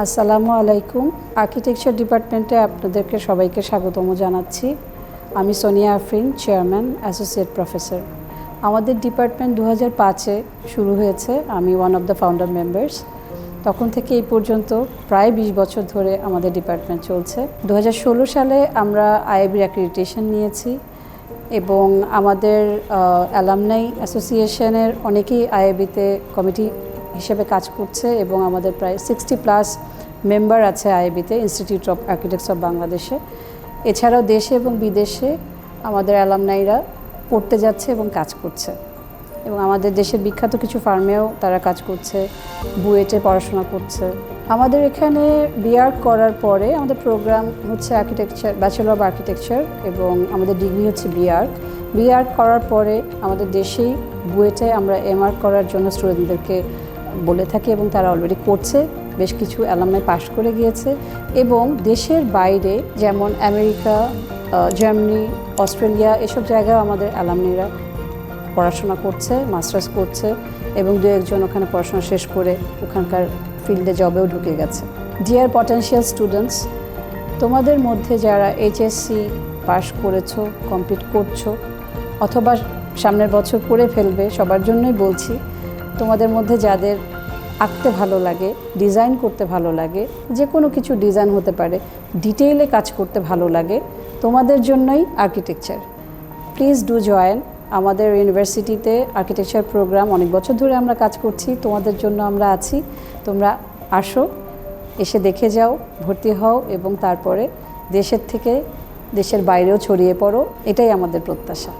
আসসালামু আলাইকুম। আর্কিটেকচার ডিপার্টমেন্টে আপনাদেরকে সবাইকে স্বাগতম জানাচ্ছি। আমি Sonia Afrin, chairman, associate professor. আমাদের ডিপার্টমেন্ট 2005-এ শুরু হয়েছে। আমি one of the founder members. তখন থেকে এই পর্যন্ত প্রায় 20 বছর ধরে আমাদের ডিপার্টমেন্ট চলছে। 2016 সালে আমরা আইএবির অ্যাক্রিডিটেশন নিয়েছি এবং আমাদের অ্যালামনাই অ্যাসোসিয়েশনের অনেকেই আইএবিতে কমিটি হিসেবে কাজ করছে এবং আমাদের প্রায় 60+ মেম্বার আছে আইএবিতে, ইনস্টিটিউট অফ আর্কিটেক্টস অফ বাংলাদেশে। এছাড়াও দেশে এবং বিদেশে আমাদের অ্যালামনাইরা পড়তে যাচ্ছে এবং কাজ করছে এবং আমাদের দেশের বিখ্যাত কিছু ফার্মেও তারা কাজ করছে, বুয়েটে পড়াশোনা করছে। আমাদের এখানে বিআর্ক করার পরে আমাদের প্রোগ্রাম হচ্ছে আর্কিটেকচার, ব্যাচেলর অফ আর্কিটেকচার, এবং আমাদের ডিগ্রি হচ্ছে বিআর্ক করার পরে আমাদের দেশেই বুয়েটে আমরা এমআর্ক করার জন্য স্টুডেন্টদেরকে বলে থাকি এবং তারা অলরেডি করছে। বেশ কিছু অ্যালামনাই পাশ করে গিয়েছে এবং দেশের বাইরে যেমন আমেরিকা, জার্মানি, অস্ট্রেলিয়া এসব জায়গায় আমাদের অ্যালামনিরা পড়াশোনা করছে, মাস্টার্স করছে এবং দু একজন ওখানে পড়াশোনা শেষ করে ওখানকার ফিল্ডে জবেও ঢুকে গেছে। ডিয়ার পটেনশিয়াল স্টুডেন্টস, তোমাদের মধ্যে যারা এইচএসসি পাশ করেছো, কমপ্লিট করছো অথবা সামনের বছর করে ফেলবে, সবার জন্যই বলছি, তোমাদের মধ্যে যাদের আঁকতে ভালো লাগে, ডিজাইন করতে ভালো লাগে, যে কোনো কিছু ডিজাইন হতে পারে, ডিটেইলে কাজ করতে ভালো লাগে, তোমাদের জন্যই আর্কিটেকচার। প্লিজ ডু জয়েন আমাদের ইউনিভার্সিটিতে আর্কিটেকচার প্রোগ্রাম। অনেক বছর ধরে আমরা কাজ করছি, তোমাদের জন্য আমরা আছি। তোমরা আসো, এসে দেখে যাও, ভর্তি হও এবং তারপরে দেশের থেকে দেশের বাইরেও ছড়িয়ে পড়ো। এটাই আমাদের প্রত্যাশা।